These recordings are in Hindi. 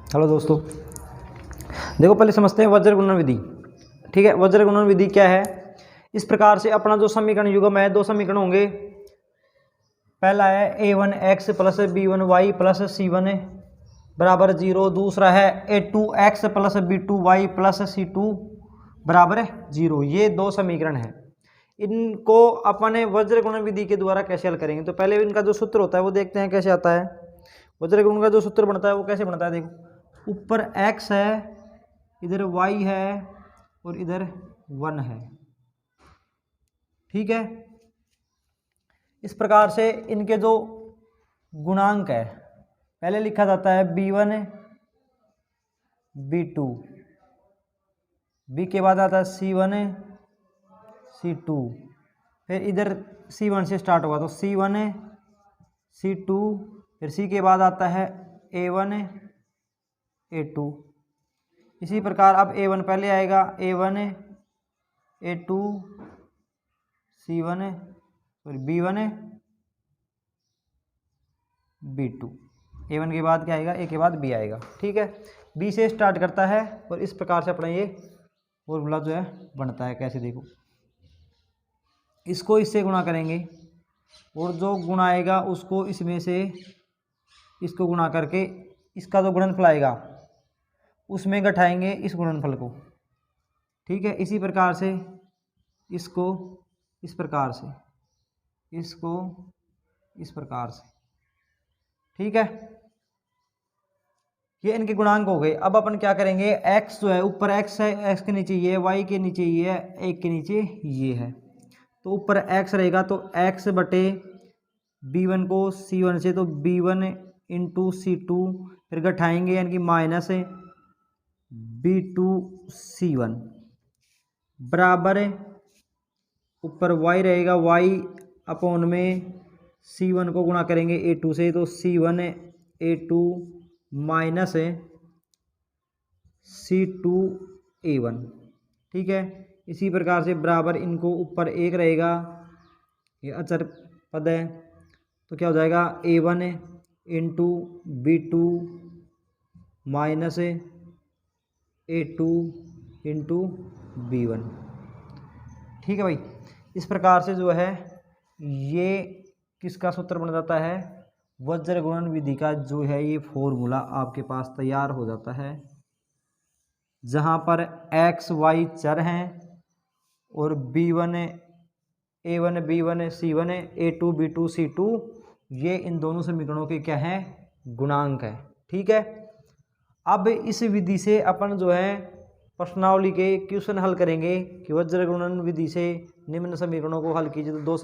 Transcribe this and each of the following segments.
हेलो दोस्तों, देखो पहले समझते हैं वज्र गुणन विधि। ठीक है, वज्र गुणन विधि क्या है। इस प्रकार से अपना जो समीकरण युग्म है, दो समीकरण होंगे। पहला है a1x plus b1y plus c1 बराबर 0। दूसरा है a2x plus b2y plus c2 बराबर 0। ये दो समीकरण है। इनको अपने वज्र गुणन विधि के द्वारा कैसे हल करेंगे, तो पहले इनका जो सूत्र होता है वो देखते हैं कैसे आता है। वज्र गुणन का जो सूत्र बनता है वो कैसे बनता है, देखो ऊपर x है, इधर y है और इधर 1 है। ठीक है, इस प्रकार से इनके जो गुणांक है पहले लिखा जाता है b1 b2, b के बाद आता है c1 c2, फिर इधर c1 से स्टार्ट हुआ तो c1 c2, फिर c के बाद आता है a1 a2। इसी प्रकार अब a1 पहले आएगा, a1 a2 c1 और b1 b2। a1 के बाद क्या आएगा, a के बाद b आएगा। ठीक है, b से स्टार्ट करता है और इस प्रकार से अपना ये फॉर्मूला जो है बनता है। कैसे, देखो इसको इससे गुणा करेंगे और जो गुणा आएगा उसको इसमें से इसको गुणा करके इसका जो गुणनफल आएगा उसमें घटाएंगे इस गुणनफल को। ठीक है, इसी प्रकार से इसको इस प्रकार से, इसको इस प्रकार से। ठीक है, ये इनके गुणांक हो गए। अब अपन क्या करेंगे, x जो है ऊपर x है, x के नीचे ये, y के नीचे ये है, 1 के नीचे ये है। तो ऊपर x रहेगा तो x बटे b1 को c1 से, तो b1 इंटू c2, फिर घटाएंगे यानी कि माइनस b2 c1 बराबर ऊपर y रहेगा, y अपॉन में c1 को गुणा करेंगे a2 से, तो c1 a2 minus c2 a1। ठीक है, इसी प्रकार से बराबर इनको ऊपर 1 रहेगा, ये अचर पद है, तो क्या हो जाएगा a1 into b2 minus a2 into b1। ठीक है भाई, इस प्रकार से जो है ये किसका सूत्र बन जाता है, वज्र गुणन विधि का जो है ये फॉर्मूला आपके पास तैयार हो जाता है, जहाँ पर x y चर हैं और b1 a1 b1 c1 a2 b2 c2 ये इन दोनों समीकरणों के क्या हैं, गुणांक है। ठीक है, अब इस विधि से अपन जो है प्रश्नावली के क्वेश्चन हल करेंगे कि वज्र गुणन विधि से निम्न समीकरणों को हल कीजिए। तो दो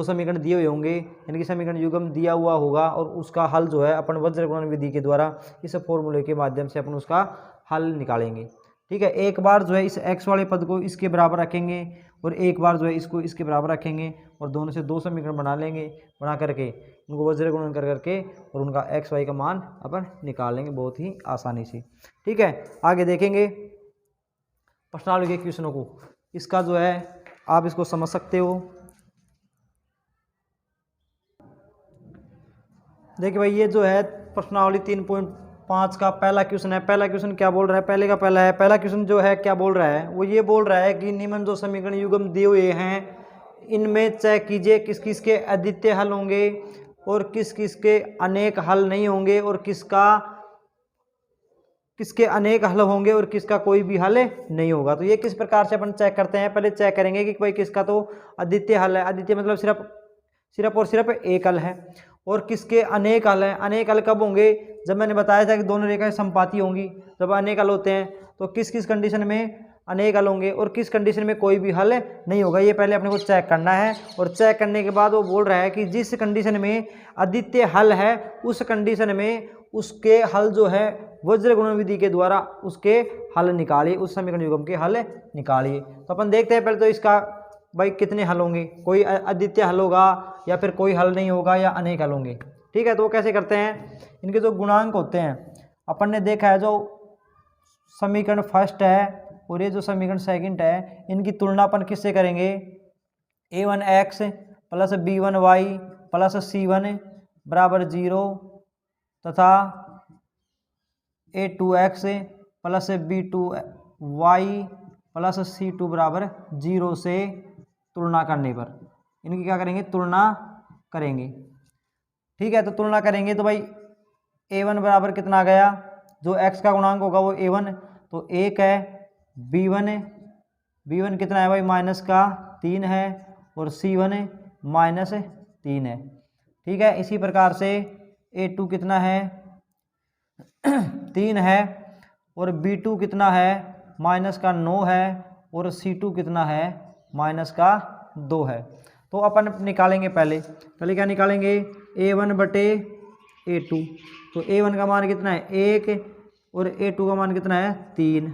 समीकरण दिए हुए होंगे, यानी कि समीकरण युग्म दिया हुआ होगा और उसका हल जो है अपन वज्र गुणन विधि के द्वारा इस फॉर्मूले के माध्यम से अपन उसका हल निकालेंगे। ठीक है, एक बार जो है इस x वाले पद को इसके बराबर रखेंगे और एक बार जो है इसको इसके बराबर रखेंगे और दोनों से दो समीकरण बना लेंगे, बना करके उनको वज्र गुणन कर करके और उनका x y का मान अपन निकाल लेंगे बहुत ही आसानी से। ठीक है, आगे देखेंगे प्रश्नावली के क्वेश्चनों को। इसका जो है आप इसको समझ सकते हो। देखिए भाई, ये जो है प्रश्नावली 3.5 का पहला क्वेश्चन है। पहला क्वेश्चन क्या बोल रहा है, पहला क्वेश्चन जो है क्या बोल रहा है, वो ये बोल रहा है कि निम्न जो समीकरण युग्म दिए हुए हैं इनमें चेक कीजिए किस किस के अद्वितीय हल होंगे और किस किस के अनेक हल नहीं होंगे और किसके अनेक हल होंगे और किसका कोई भी हल नहीं होगा। तो ये किस प्रकार से अपन चेक करते हैं, पहले चेक करेंगे कि भाई किसका तो अद्वितीय हल है। अद्वितीय मतलब सिर्फ और सिर्फ एक हल है, और किसके अनेक हल हैं। अनेक हल कब होंगे, जब मैंने बताया था कि दोनों रेखाएं संपाती होंगी, जब अनेक हल होते हैं तो किस किस कंडीशन में अनेक हल होंगे और किस कंडीशन में कोई भी हल नहीं होगा। ये पहले अपने को चेक करना है, और चेक करने के बाद वो बोल रहा है कि जिस कंडीशन में अद्वितीय हल है उस कंडीशन में उसके हल जो है वज्र गुणन विधि के द्वारा उसके हल निकालिए, उस समीकरण युग्म के हल निकालिए। तो अपन देखते हैं पहले तो इसका भाई कितने हल होंगे, कोई अद्वितीय हल होगा या फिर कोई हल नहीं होगा या अनेक हल होंगे। ठीक है, तो वो कैसे करते हैं, इनके जो गुणांक होते हैं अपन ने देखा है, जो समीकरण फर्स्ट है और ये जो समीकरण सेकंड है, इनकी तुलना अपन किससे करेंगे, a1x plus b1y plus c1 बराबर 0 तथा A2x plus B2y plus C2 बराबर 0 से तुलना करने पर इनकी क्या करेंगे, तुलना करेंगे। ठीक है, तो तुलना करेंगे तो भाई A1 बराबर कितना आ गया, जो x का गुणांक होगा वो A1 तो 1 है, B1 कितना है भाई माइनस का 3 है और C1 माइनस 3 है। ठीक है, इसी प्रकार से A2 कितना है 3 है और B2 कितना है माइनस का 9 है और C2 कितना है माइनस का 2 है। तो अपन निकालेंगे पहले क्या निकालेंगे, A1 बटे A2। तो A1 का मान कितना है 1 और A2 का मान कितना है 3।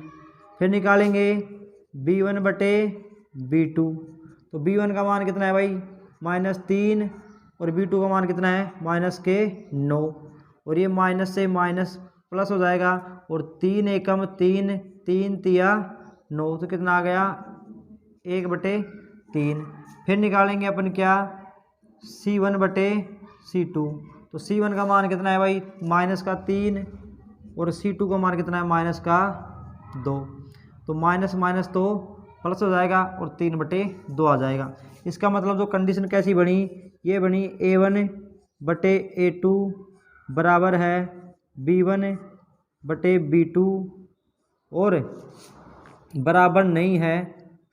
फिर निकालेंगे B1 बटे B2। तो B1 का मान कितना है भाई -3 और B2 का मान कितना है -9 और ये माइनस से माइनस प्लस हो जाएगा और 3 एकम 3 3 तिया 9 तो कितना आ गया 1 बटे 3। फिर निकालेंगे अपन क्या C1 बटे C2। तो C1 का मान कितना है भाई -3 और C2 का मान कितना है -2। तो माइनस माइनस तो प्लस हो जाएगा और 3 बटे 2 आ जाएगा। इसका मतलब जो कंडीशन कैसी बनी, ये बनी A1 बटे A2 बराबर है B1 बटे B2 और बराबर नहीं है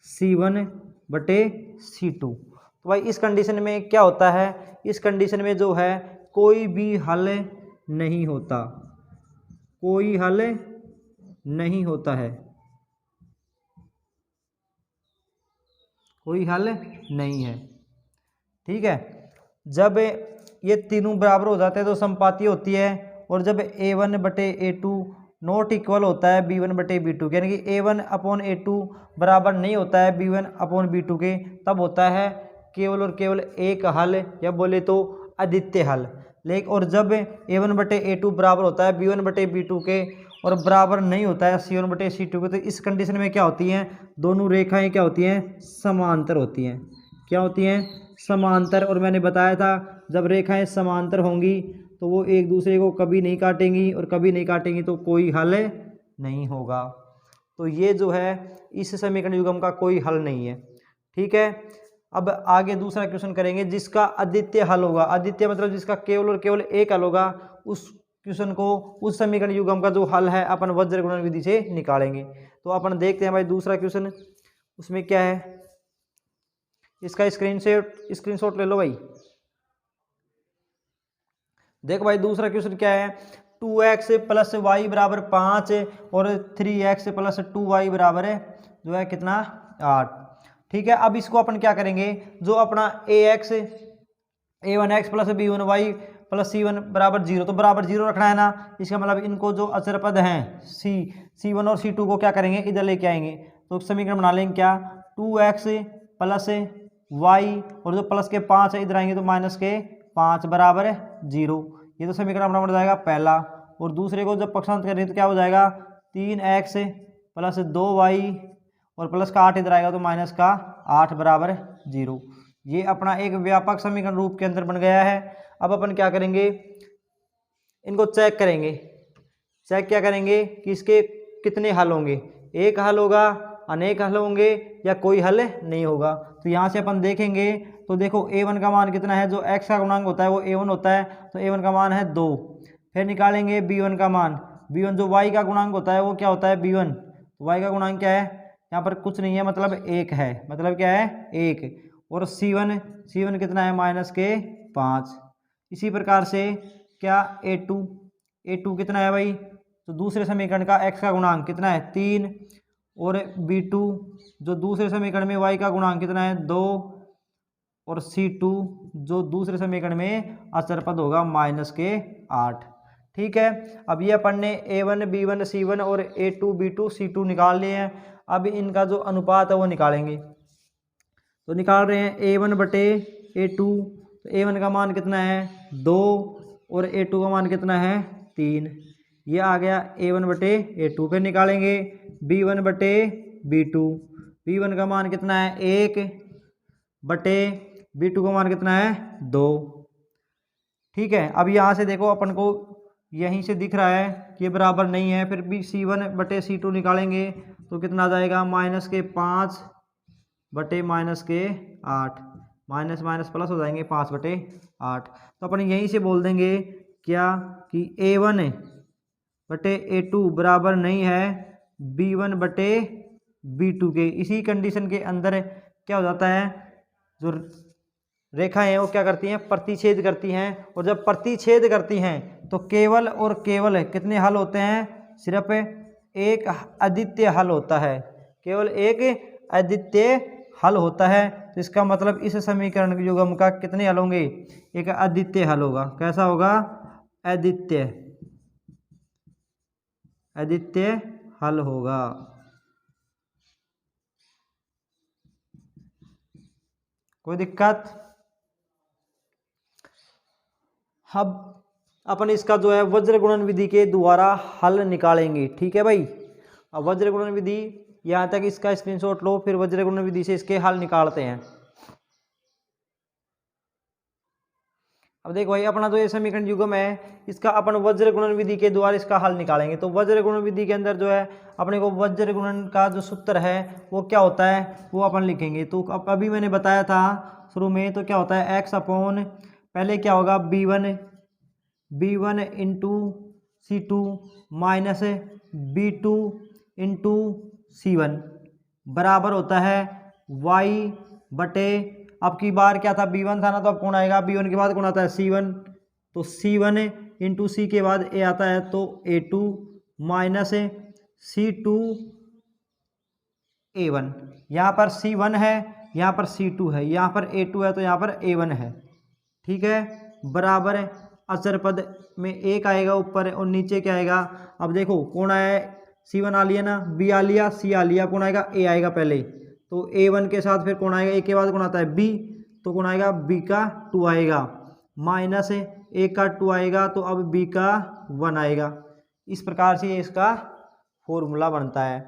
C1 बटे C2। तो भाई इस कंडीशन में क्या होता है, इस कंडीशन में जो है कोई भी हल नहीं होता, कोई हल नहीं होता है, कोई हल नहीं है। ठीक है, जब ये तीनों बराबर हो जाते हैं तो समपाती होती है और जब A1 बटे A2 नॉट इक्वल होता है B1 बटे B2 यानी कि A1 अपॉन A2 बराबर नहीं होता है B1 अपॉन B2 के, तब होता है केवल और केवल एक हल या बोले तो अद्वितीय हल। लेकिन और जब A1 बटे A2 बराबर होता है B1 बटे B2 के और बराबर नहीं होता है C1 बटे C2 के, तो इस कंडीशन में क्या होती हैं, दोनों रेखाएं क्या होती हैं, समांतर होती हैं। क्या होती हैं, समांतर। और मैंने बताया था जब रेखाएं समांतर होंगी तो वो एक दूसरे को कभी नहीं काटेंगी और कभी नहीं काटेंगी तो कोई हल नहीं होगा। तो ये जो है इस समीकरण युग्म का कोई हल नहीं है। ठीक है, अब आगे दूसरा क्वेश्चन करेंगे जिसका अद्वितीय हल होगा। अद्वितीय मतलब जिसका केवल और केवल एक हल होगा, उस क्वेश्चन को, उस समीकरण युग्म का जो हल है अपन वज्र गुणन विधि से निकालेंगे। तो अपन देखते हैं भाई दूसरा क्वेश्चन, उसमें क्या है, इसका स्क्रीनशॉट ले लो भाई। देखो भाई दूसरा क्वेश्चन क्या है, 2x प्लस वाई बराबर 5 और 3x प्लस 2y बराबर है जो है कितना 8। ठीक है, अब इसको अपन क्या करेंगे, जो अपना a1x plus b1y plus c1 बराबर 0, तो बराबर 0 रखना है ना। इसका मतलब इनको जो अचर पद हैं c1 और c2 को क्या करेंगे, इधर लेके आएंगे। तो समीकरण बना लेंगे क्या, 2x प्लस y और जो प्लस के 5 है इधर आएंगे तो माइनस के 5 बराबर 0। ये तो समीकरण अपना बन जाएगा पहला। और दूसरे को जब पक्षांतर करेंगे तो क्या हो जाएगा, 3x प्लस 2y और प्लस का 8 इधर आएगा तो माइनस का 8 बराबर 0। ये अपना एक व्यापक समीकरण रूप के अंदर बन गया है। अब अपन क्या करेंगे, इनको चेक करेंगे। चेक क्या करेंगे कि इसके कितने हल होंगे, एक हल होगा, अनेक हल होंगे या कोई हल नहीं होगा। तो यहाँ से अपन देखेंगे तो देखो a1 का मान कितना है, जो x का गुणांक होता है वो a1 होता है, तो a1 का मान है 2। फिर निकालेंगे b1 का मान, b1 जो y का गुणांक होता है वो क्या होता है b1, तो y का गुणांक क्या है, यहाँ पर कुछ नहीं है मतलब 1 है, मतलब क्या है 1। और c1 कितना है माइनस के 5। इसी प्रकार से क्या a2 कितना है भाई, तो दूसरे समीकरण का x का गुणांक कितना है 3 और b2 जो दूसरे समीकरण में y का गुणांक कितना है 2 और c2 जो दूसरे समीकरण में अचर पद होगा माइनस के 8। ठीक है, अब ये अपन ने a1 b1 c1 और a2 b2 c2 निकाल लिए हैं। अब इनका जो अनुपात है वो निकालेंगे। तो निकाल रहे हैं a1 बटे a2, तो a1 का मान कितना है 2 और a2 का मान कितना है 3। ये आ गया a1 बटे a2। फिर निकालेंगे b1 बटे b2, b1 का मान कितना है 1 बटे b2 का मान कितना है 2। ठीक है, अब यहाँ से देखो अपन को यहीं से दिख रहा है कि ये बराबर नहीं है, फिर भी C1/C2 निकालेंगे तो कितना आ जाएगा, -5/-8, माइनस माइनस प्लस हो जाएंगे 5/8। तो अपन यहीं से बोल देंगे क्या कि A1/A2 बराबर नहीं है B1/B2 के। इसी कंडीशन के अंदर क्या हो जाता है, जो रेखाएं हैं वो क्या करती हैं, प्रतिच्छेद करती हैं, और जब प्रतिच्छेद करती हैं तो केवल और केवल कितने हल होते हैं, सिर्फ एक अद्वितीय हल होता है, केवल एक अद्वितीय हल होता है। तो इसका मतलब इस समीकरण के युग्म का कितने हल होंगे, एक अद्वितीय हल होगा। कैसा होगा, अद्वितीय हल होगा। कोई दिक्कत? अब अपन इसका जो है वज्र गुणन विधि के द्वारा हल निकालेंगे। ठीक है भाई, अब वज्र गुणन विधि यहाँ तक इसका स्क्रीनशॉट लो, फिर वज्र गुणन विधि से इसके हल निकालते हैं। अब देखो भाई, अपना जो ये समीकरण युग्म है इसका अपन वज्र गुणन विधि के द्वारा इसका हल निकालेंगे। तो वज्र गुणन विधि के अंदर जो है अपने को वज्र गुणन का जो सूत्र है वो क्या होता है वो अपन लिखेंगे। तो अब अभी मैंने बताया था शुरू में, तो क्या होता है x/, पहले क्या होगा B1 into C2 minus B2 into C1 बराबर होता है y/, अब की बार क्या था, B1 था ना, तो अब कौन आएगा, B1 के बाद कौन आता है, C1, तो C1 इंटू C के बाद A आता है, तो A2 माइनस C2 A1। यहाँ पर C1 है, यहाँ पर C2 है, यहाँ पर A2 है, तो यहाँ पर A1 है। ठीक है, बराबर है अचर पद में एक आएगा ऊपर और नीचे क्या आएगा। अब देखो कौन आया है, C1 आ लिया ना, B आ लिया, C आ लिया, कौन आएगा, A आएगा पहले, तो A1 के साथ फिर कौन आएगा, A के बाद कौन आता है B, तो कौन आएगा, B का 2 आएगा, माइनस A का 2 आएगा, तो अब B का 1 आएगा। इस प्रकार से इसका फॉर्मूला बनता है।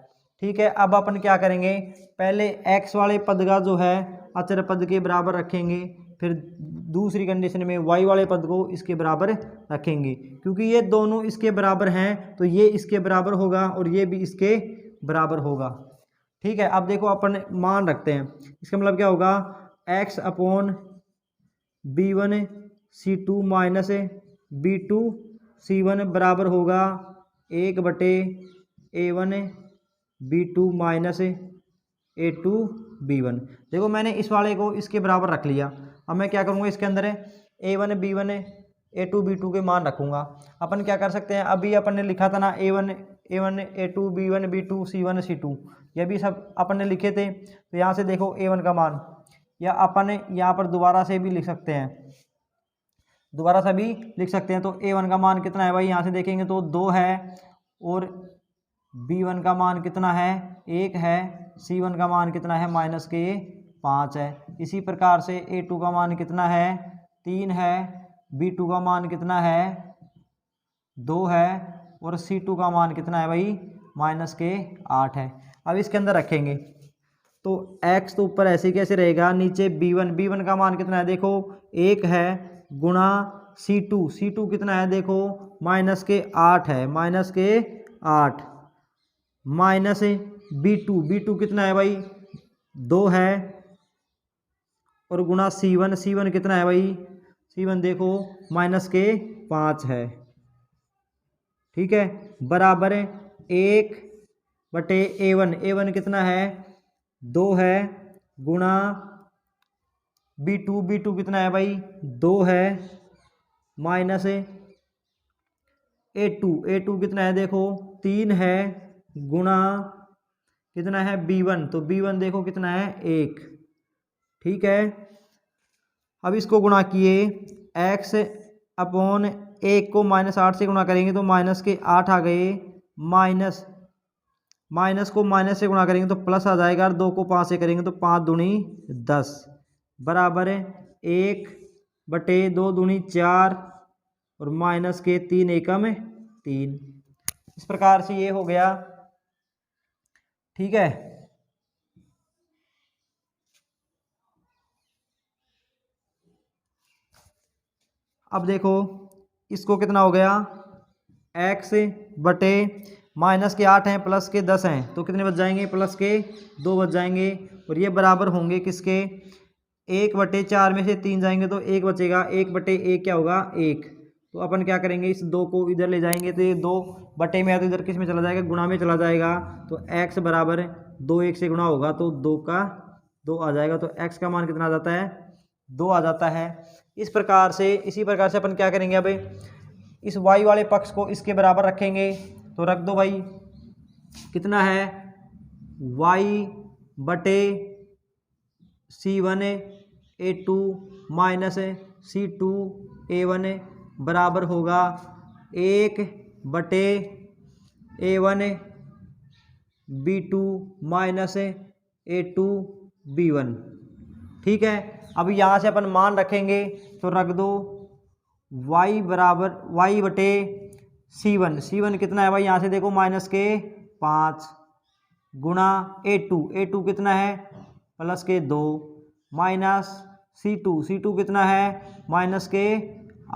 ठीक है, अब अपन क्या करेंगे, पहले x वाले पद का जो है अचर पद के बराबर रखेंगे, फिर दूसरी कंडीशन में y वाले पद को इसके बराबर रखेंगे, क्योंकि ये दोनों इसके बराबर हैं तो ये इसके बराबर होगा और ये भी इसके बराबर होगा। ठीक है, अब देखो अपन मान रखते हैं, इसका मतलब क्या होगा, x/B1C2 माइनस B2C1 बराबर होगा 1/A1 B2 minus A2 B1। देखो मैंने इस वाले को इसके बराबर रख लिया, अब मैं क्या करूँगा, इसके अंदर A1 B1 A2 B2 के मान रखूँगा। अपन क्या कर सकते हैं, अभी अपन ने लिखा था ना A1 A2 B1 B2 C1 C2, ये भी सब अपन ने लिखे थे। तो यहाँ से देखो A1 का मान, या अपन यहाँ पर दोबारा से भी लिख सकते हैं, दोबारा से भी लिख सकते हैं। तो A1 का मान कितना है भाई, यहाँ से देखेंगे तो 2 है, और B1 का मान कितना है, 1 है, C1 का मान कितना है, -5 है। इसी प्रकार से A2 का मान कितना है, 3 है, B2 का मान कितना है, 2 है, और C2 का मान कितना है भाई, -8 है। अब इसके अंदर रखेंगे तो x तो ऊपर ऐसे कैसे रहेगा, नीचे B1 का मान कितना है, देखो 1 है, गुणा C2 कितना है, देखो -8 है, -8 माइनस B2 कितना है भाई, 2 है, और गुणा C1 कितना है भाई, C1 देखो -5 है। ठीक है, बराबर 1/A1 कितना है, 2 है, गुणा B2 कितना है भाई, 2 है, माइनस A2 कितना है, देखो 3 है, गुणा कितना है B1, तो B1 देखो कितना है, 1। ठीक है, अब इसको गुणा किए, x/1 को -8 से गुणा करेंगे तो -8 आ गए, माइनस को माइनस से गुणा करेंगे तो प्लस आ जाएगा, और 2 को 5 से करेंगे तो 5 दूनी 10 बराबर 1/2 दूनी 4, और -3 एकम 3। इस प्रकार से ये हो गया। ठीक है, अब देखो इसको कितना हो गया, एक्स बटे माइनस के 8 हैं प्लस के 10 हैं तो कितने बच जाएंगे, प्लस के 2 बच जाएंगे। और ये बराबर होंगे किसके, 1/4 में से 3 जाएंगे तो 1 बचेगा, 1/1 क्या होगा 1। तो अपन क्या करेंगे, इस 2 को इधर ले जाएंगे तो ये 2 बटे में है तो इधर किस में चला जाएगा, गुणा में चला जाएगा। तो x बराबर 2 1 से गुणा होगा तो 2 का 2 आ जाएगा। तो x का मान कितना आ जाता है, 2 आ जाता है। इसी प्रकार से अपन क्या करेंगे, अब इस y वाले पक्ष को इसके बराबर रखेंगे। तो रख दो भाई, कितना है y/C1a2 माइनस C2a1 बराबर होगा 1/a1b2 माइनस a2b1। ठीक है, अब यहाँ से अपन मान रखेंगे तो रख दो y/C1 कितना है भाई, यहाँ से देखो माइनस के 5 गुणा a2 कितना है प्लस के 2 माइनस C2 कितना है माइनस के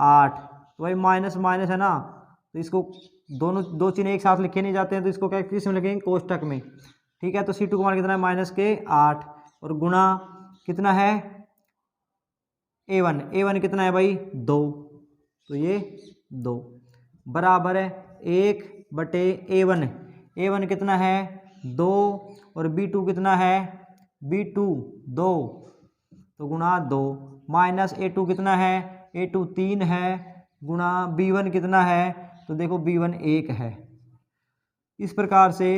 8। तो भाई माइनस माइनस है ना, तो इसको दोनों 2 चिन्ह एक साथ लिखे नहीं जाते हैं तो इसको क्या किस में लिखेंगे, कोष्टक में। ठीक है, तो C2 का मान कितना है माइनस के 8 और गुणा कितना है A1 कितना है भाई 2, तो ये 2 बराबर है 1/A1 कितना है 2 और B2 कितना है B2 2 तो गुणा 2 माइनस A2 कितना है A2 3 है गुणा B1 कितना है तो देखो B1 1 है। इस प्रकार से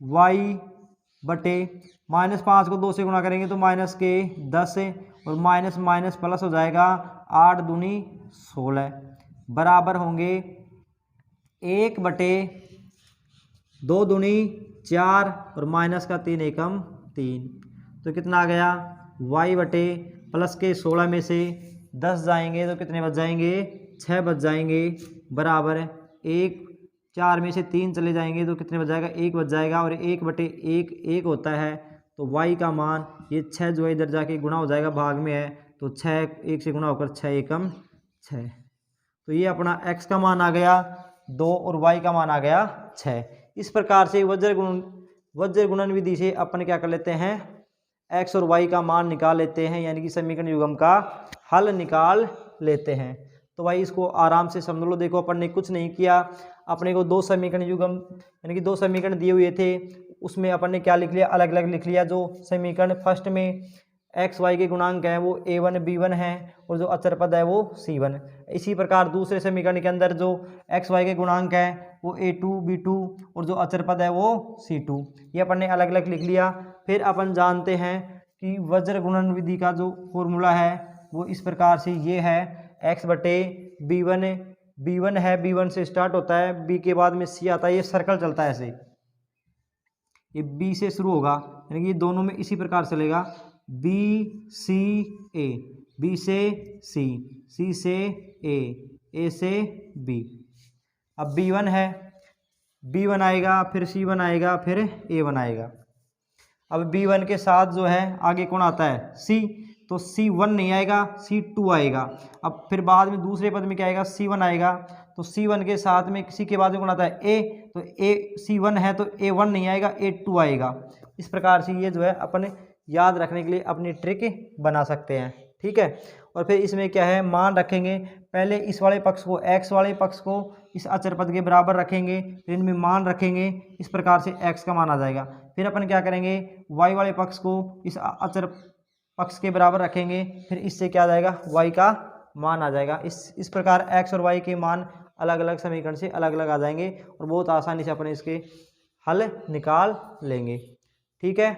y/-5 को 2 से गुणा करेंगे तो माइनस के 10 और माइनस माइनस प्लस हो जाएगा 8 दूनी 16 बराबर होंगे 1/2 दूनी 4 और माइनस का 3 एकम 3। तो कितना आ गया y/+ के 16 में से 10 जाएंगे तो कितने बच जाएंगे 6 बच जाएंगे बराबर 1 4 में से 3 चले जाएंगे तो कितने बच जाएगा 1 बच जाएगा और 1/1 1 होता है। तो y का मान ये 6 जो है इधर जाके गुणा हो जाएगा, भाग में है तो 6 1 से गुणा होकर 6 एकम 6। तो ये अपना x का मान आ गया 2 और y का मान आ गया 6। इस प्रकार से वज्र गुणन विधि से अपन क्या कर लेते हैं, x और y का मान निकाल लेते हैं, यानी कि समीकरण युग्म का हल निकाल लेते हैं। तो भाई इसको आराम से समझ लो। देखो अपन ने कुछ नहीं किया, अपने को 2 समीकरण युग्म यानी कि 2 समीकरण दिए हुए थे, उसमें अपन ने क्या लिख लिया, अलग अलग लिख लिया। जो समीकरण फर्स्ट में एक्स वाई के गुणांक हैं वो a1 b1 है और जो अचर पद है वो c1। इसी प्रकार दूसरे समीकरण के अंदर जो एक्स वाई के गुणांक हैं वो a2 b2 और जो अचर पद है वो c2। ये अपन ने अलग अलग लिख लिया। फिर अपन जानते हैं कि वज्र गुणन विधि का जो फॉर्मूला है वो इस प्रकार से ये है, x/b1 है, b1 से स्टार्ट होता है, b के बाद में c आता है, ये सर्कल चलता है ऐसे, ये b से शुरू होगा यानी कि ये दोनों में इसी प्रकार चलेगा, b c a, b से c, c से a, a से b। अब b1 है, b1 आएगा, फिर c1 आएगा, फिर a1 आएगा। अब b1 के साथ जो है आगे कौन आता है c, तो c1 नहीं आएगा, c2 आएगा। अब फिर बाद में दूसरे पद में क्या आएगा c1 आएगा, तो c1 के साथ में किसी के बाद में कौन आता है a, तो a c1 है तो a1 नहीं आएगा, a2 आएगा। इस प्रकार से ये जो है अपने याद रखने के लिए अपनी ट्रिक बना सकते हैं। ठीक है, और फिर इसमें क्या है, मान रखेंगे। पहले इस वाले पक्ष को, x वाले पक्ष को इस अचर पद के बराबर रखेंगे, फिर इनमें मान रखेंगे, इस प्रकार से x का मान आ जाएगा। फिर अपन क्या करेंगे, y वाले पक्ष को इस अचर पक्ष के बराबर रखेंगे, फिर इससे क्या आ जाएगा y का मान आ जाएगा। इस प्रकार x और y के मान अलग अलग समीकरण से अलग अलग आ जाएंगे और बहुत आसानी से अपने इसके हल निकाल लेंगे। ठीक है,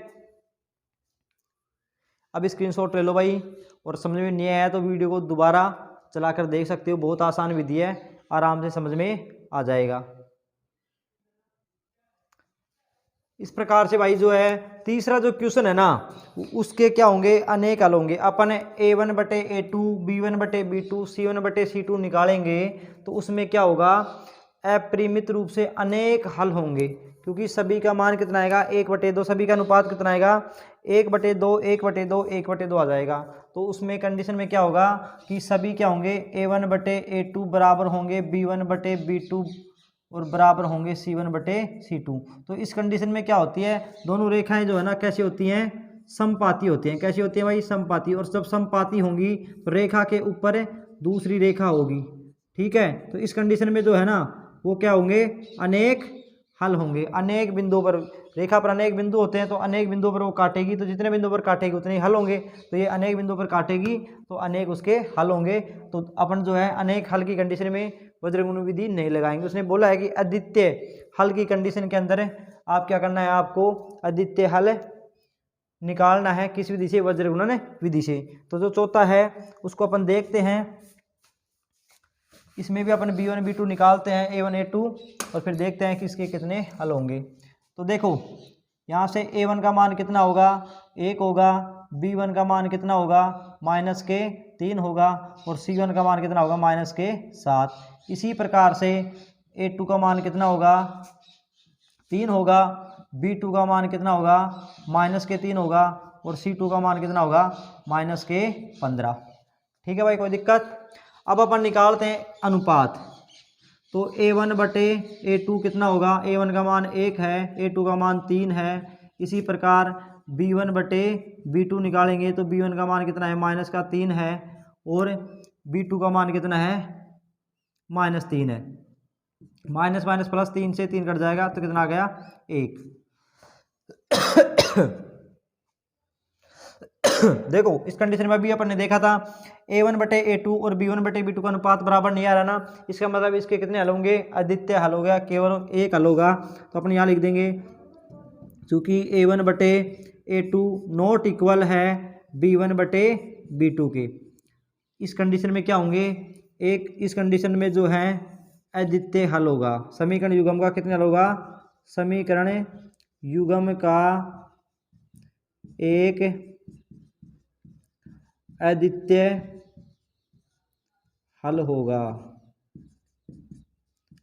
अब स्क्रीनशॉट ले लो भाई, और समझ में नहीं आया तो वीडियो को दोबारा चलाकर देख सकते हो, बहुत आसान विधि है, आराम से समझ में आ जाएगा। इस प्रकार से भाई जो है तीसरा जो क्वेश्चन है ना, उसके क्या होंगे, अनेक हल होंगे। अपन a1/a2 b1/b2 c1/c2 निकालेंगे तो उसमें क्या होगा, अपरिमित रूप से अनेक हल होंगे, क्योंकि सभी का मान कितना आएगा 1/2, सभी का अनुपात कितना आएगा 1/2 1/2 1/2 आ जाएगा। तो उसमें कंडीशन में क्या होगा कि सभी क्या होंगे a1/a2 बराबर होंगे b1/b2 और बराबर होंगे C1/C2। तो इस कंडीशन में क्या होती है, दोनों रेखाएं जो है ना कैसी होती हैं, समपाती होती हैं। कैसी होती हैं भाई, समपाती। और जब समपाती होंगी तो रेखा के ऊपर दूसरी रेखा होगी, ठीक है। तो इस कंडीशन में जो है ना वो क्या होंगे, अनेक हल होंगे। अनेक बिंदुओं पर, रेखा पर अनेक बिंदु होते हैं तो अनेक बिंदुओं पर वो काटेगी, तो जितने बिंदुओं पर काटेगी उतने ही हल होंगे। तो ये अनेक बिंदुओं पर काटेगी तो अनेक उसके हल होंगे। तो अपन जो है अनेक हल की कंडीशन में वज्रगुण विधि नहीं लगाएंगे। उसने बोला है कि अद्वितीय हल की कंडीशन के अंदर आप क्या करना है, आपको अद्वितीय हल निकालना है। किस विधि से, वज्रगुणन विधि से। तो जो चौथा है उसको अपन देखते हैं। इसमें भी अपन B1 B2 निकालते हैं, A1 A2, और फिर देखते हैं कि इसके कितने हल होंगे। तो देखो यहाँ से A1 का मान कितना होगा, 1 होगा। B1 का मान कितना होगा, -3 होगा। और C1 का मान कितना होगा, -7। इसी प्रकार से A2 का मान कितना होगा, 3 होगा। B2 का मान कितना होगा, -3 होगा। और C2 का मान कितना होगा, -15। ठीक है भाई, कोई दिक्कत। अब अपन निकालते हैं अनुपात। तो A1/A2 कितना होगा, A1 का मान 1 है, A2 का मान 3 है। इसी प्रकार B1/B2 निकालेंगे तो B1 का मान कितना है, -3 है। और B2 का मान कितना है, -3 है। माइनस माइनस प्लस, 3 से 3 कट जाएगा तो कितना आ गया, 1। देखो इस कंडीशन में अभी अपन ने देखा था A1/A2 और B1/B2 का अनुपात बराबर नहीं आ रहा ना, इसका मतलब इसके कितने हल होंगे, अद्वितीय हल हो गया, केवल एक हल होगा। तो अपन यहाँ लिख देंगे चूंकि A1/A2 नॉट इक्वल है B1/B2 के। इस कंडीशन में क्या होंगे, एक इस कंडीशन में जो है अद्वितीय हल होगा। समीकरण युग्म का कितने हल होगा, समीकरण युग्म का एक अद्वितीय हल होगा।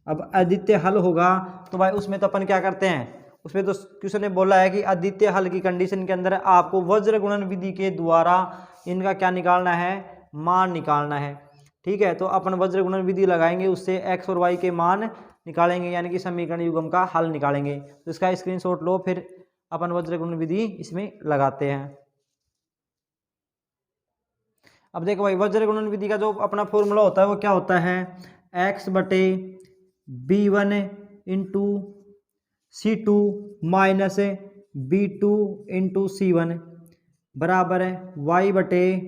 अब अद्वितीय हल होगा तो भाई उसमें तो अपन क्या करते हैं, उसमें तो क्वेश्चन ने बोला है कि अद्वितीय हल की कंडीशन के अंदर आपको वज्र गुणन विधि के द्वारा इनका क्या निकालना है, मान निकालना है। ठीक है, तो अपन वज्र गुणन विधि लगाएंगे, उससे x और y के मान निकालेंगे, यानी कि समीकरण युग्म का हल निकालेंगे। तो इसका स्क्रीनशॉट लो, फिर अपन वज्र गुणन विधि इसमें लगाते हैं। अब देखो भाई वज्र गुणन विधि का जो अपना फॉर्मूला होता है वो क्या होता है, x/B1 into C2 minus B2 into C1 बराबर है y/,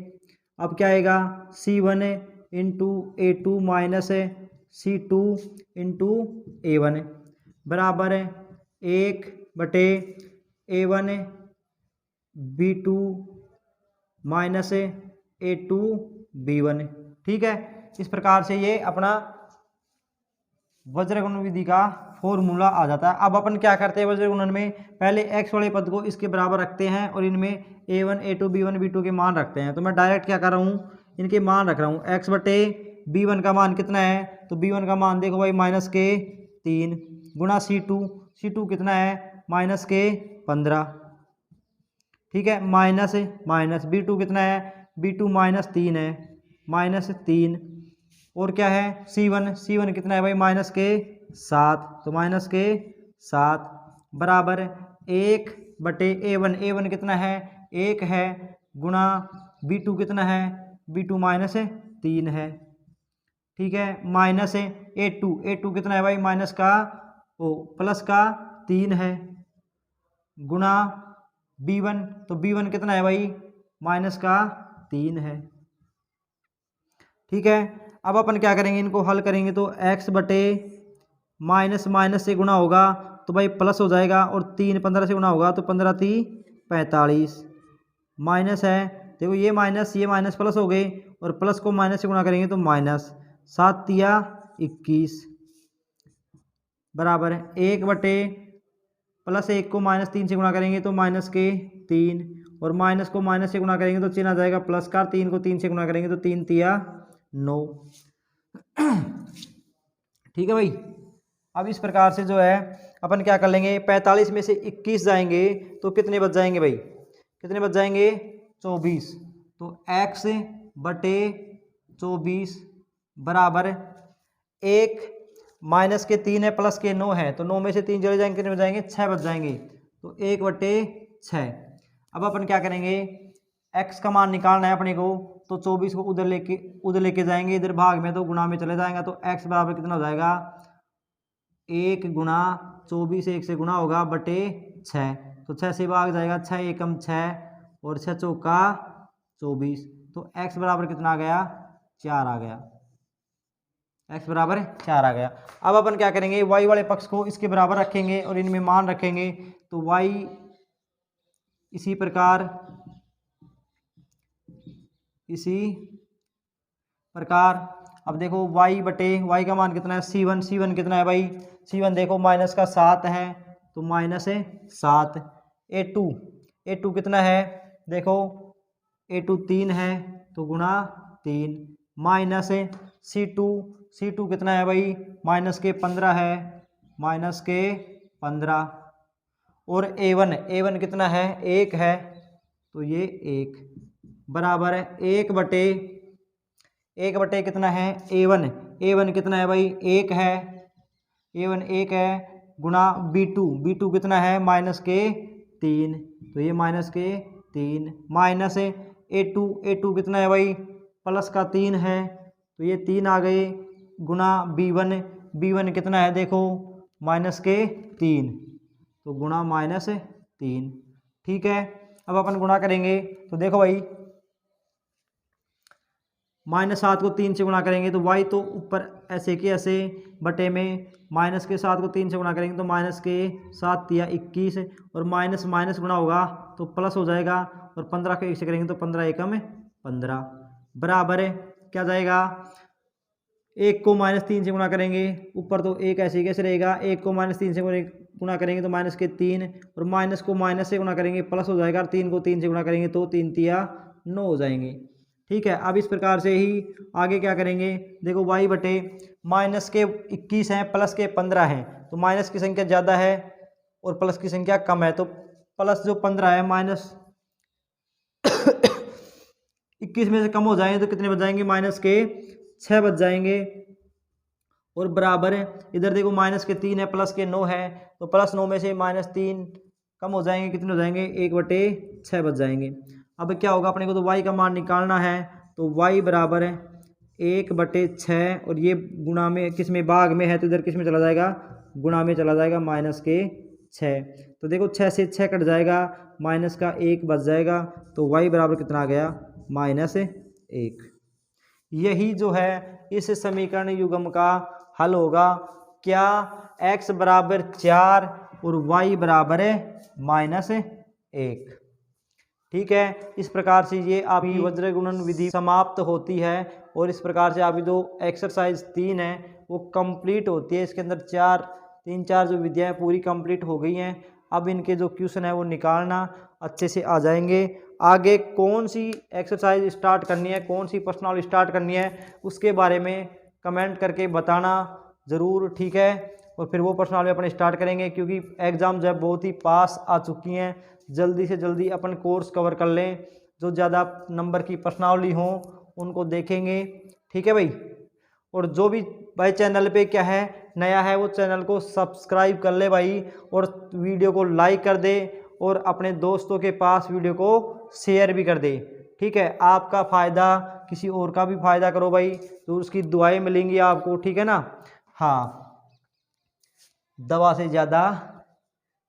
अब क्या आएगा, C1 into A2 minus C2 into A1 बराबर है 1/A1 B2 minus A2 B1। ठीक है, इस प्रकार से ये अपना वज्र गुणन विधि का फॉर्मूला आ जाता है। अब अपन क्या करते हैं वज्र गुणन में, पहले x वाले पद को इसके बराबर रखते हैं और इनमें A1 A2 B1 B2 के मान रखते हैं। तो मैं डायरेक्ट क्या कर रहा हूँ, इनके मान रख रहा हूँ। x/B1 का मान कितना है, तो B1 का मान देखो भाई -3 गुणा C2 कितना है, -15। ठीक है, माइनस माइनस B2 कितना है, B2 -3 है, -3। और क्या है C1 कितना है भाई, -7, तो -7 बराबर 1/A1 कितना है, 1 है, गुणा B2 कितना है, B2 -3 है। ठीक है, माइनस A2 कितना है भाई, प्लस का 3 है, गुणा B1, तो B1 कितना है भाई, -3 है। ठीक है, अब अपन क्या करेंगे, इनको हल करेंगे तो x/, माइनस से गुणा होगा तो भाई प्लस हो जाएगा, और 3 15 से गुणा होगा तो 15×3 45, माइनस है, देखो ये माइनस प्लस हो गए, और प्लस को माइनस से गुणा करेंगे तो -7×3 = 21 बराबर 1/, +1 को -3 से गुणा करेंगे तो -3, और माइनस को माइनस से गुणा करेंगे तो चिन्ह आ जाएगा प्लस का, 3 को 3 से गुणा करेंगे तो 3×3 = 9। ठीक है भाई, अब इस प्रकार से जो है अपन क्या कर लेंगे, 45 में से 21 जाएंगे तो कितने बच जाएंगे भाई, कितने बच जाएंगे, 24। तो x/24 बराबर 1 माइनस के 3 है प्लस के 9 है, तो 9 में से 3 चले जाएंगे, कितने बच जाएंगे 6 बच जाएंगे, तो 1/6। अब अपन क्या करेंगे, x का मान निकालना है अपने को, तो 24 को उधर लेके जाएंगे, इधर भाग में तो गुणा में चले जाएगा, तो x बराबर कितना हो जाएगा 1 गुणा 24, 1 से गुणा होगा बटे 6, तो 6 से भाग जाएगा, 6 एकम 6 और 6 चौका 24, तो x बराबर कितना आ गया 4 आ गया, x बराबर 4 आ गया। अब अपन क्या करेंगे, y वाले पक्ष को इसके बराबर रखेंगे और इनमें मान रखेंगे, तो y इसी प्रकार अब देखो y बटे y का मान कितना है c1 कितना है भाई, c1 देखो माइनस का 7 है, तो माइनस है 7। a2 कितना है, देखो a2 3 है, तो गुणा 3, माइनस है c2 कितना है भाई, माइनस के 15 है, माइनस के 15, और a1 कितना है 1 है, तो ये 1 बराबर है 1 बटे कितना है a1 कितना है भाई 1 है, a1 1 है, गुणा b2 कितना है माइनस के 3, तो ये माइनस के 3, माइनस है a2 कितना है भाई प्लस का 3 है, तो ये 3 आ गए, गुणा b1 कितना है देखो माइनस के 3, तो गुणा माइनस 3। ठीक है, अब अपन गुणा करेंगे, तो देखो भाई -7 को 3 से गुणा करेंगे तो y तो ऊपर ऐसे के ऐसे बटे में, माइनस के 7 को 3 से गुणा करेंगे तो माइनस के 7 या 21, और माइनस माइनस गुणा होगा तो प्लस हो जाएगा, और 15 को 1 से करेंगे तो 15 एकम 15 बराबर है क्या जाएगा, 1 को -3 से गुणा करेंगे, ऊपर तो 1 ऐसे कैसे रहेगा, 1 को -3 से गुणा करेंगे तो माइनस के 3, और माइनस को माइनस से गुणा करेंगे प्लस हो जाएगा, और 3 को 3 से गुणा करेंगे तो 3 तिया 9 हो जाएंगे। ठीक है, अब इस प्रकार से ही आगे क्या करेंगे, देखो y बटे माइनस के 21 हैं प्लस के 15 हैं, तो माइनस की संख्या ज़्यादा है और प्लस की संख्या कम है, तो प्लस जो 15 है माइनस 21 में से कम हो जाएंगे तो कितने बच जाएंगे, माइनस के 6 बच जाएंगे, और बराबर है इधर देखो माइनस के 3 है प्लस के 9 है, तो प्लस 9 में से -3 कम हो जाएंगे, कितने हो जाएंगे 1/6 बच जाएंगे। अब क्या होगा, अपने को तो y का मान निकालना है, तो y बराबर है 1/6, और ये गुणा में किस में भाग में है, तो इधर किस में चला जाएगा, गुणा में चला जाएगा, माइनस के 6, तो देखो 6 से 6 कट जाएगा, माइनस का 1 बच जाएगा, तो y बराबर कितना आ गया -1। यही जो है इस समीकरण युग्म का हल होगा, क्या x बराबर 4 और y बराबर -1। ठीक है, इस प्रकार से ये आपकी वज्र गुणन विधि समाप्त होती है, और इस प्रकार से आपकी जो एक्सरसाइज 3 है वो कंप्लीट होती है। इसके अंदर 3-4 जो विधियाँ पूरी कंप्लीट हो गई हैं। अब इनके जो क्वेश्चन है वो निकालना अच्छे से आ जाएंगे। आगे कौन सी एक्सरसाइज स्टार्ट करनी है, कौन सी प्रश्नावली स्टार्ट करनी है, उसके बारे में कमेंट करके बताना ज़रूर। ठीक है, और फिर वो प्रश्नावली अपन स्टार्ट करेंगे, क्योंकि एग्ज़ाम जब बहुत ही पास आ चुकी हैं, जल्दी से जल्दी अपन कोर्स कवर कर लें। जो ज़्यादा नंबर की प्रश्नावली हों उनको देखेंगे। ठीक है भाई, और जो भी भाई चैनल पे क्या है नया है वो चैनल को सब्सक्राइब कर ले भाई, और वीडियो को लाइक कर दे, और अपने दोस्तों के पास वीडियो को शेयर भी कर दे। ठीक है, आपका फ़ायदा किसी और का भी फ़ायदा करो भाई, तो उसकी दुआएं मिलेंगी आपको। ठीक है ना, हाँ, दवा से ज़्यादा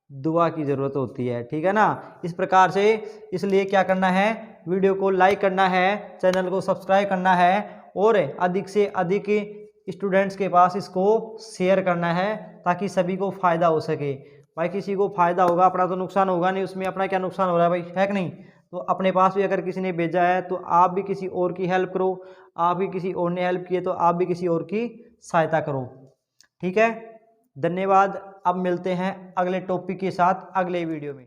दुआ की ज़रूरत होती है। ठीक है ना, इस प्रकार से इसलिए क्या करना है, वीडियो को लाइक करना है, चैनल को सब्सक्राइब करना है, और अधिक से अधिक स्टूडेंट्स के पास इसको शेयर करना है, ताकि सभी को फ़ायदा हो सके। भाई किसी को फ़ायदा होगा, अपना तो नुकसान होगा नहीं, उसमें अपना क्या नुकसान हो रहा है भाई, है कि नहीं। तो अपने पास भी अगर किसी ने भेजा है तो आप भी किसी और की हेल्प करो, आप भी किसी और ने हेल्प की है तो आप भी किसी और की सहायता करो। ठीक है, धन्यवाद। अब मिलते हैं अगले टॉपिक के साथ अगले वीडियो में।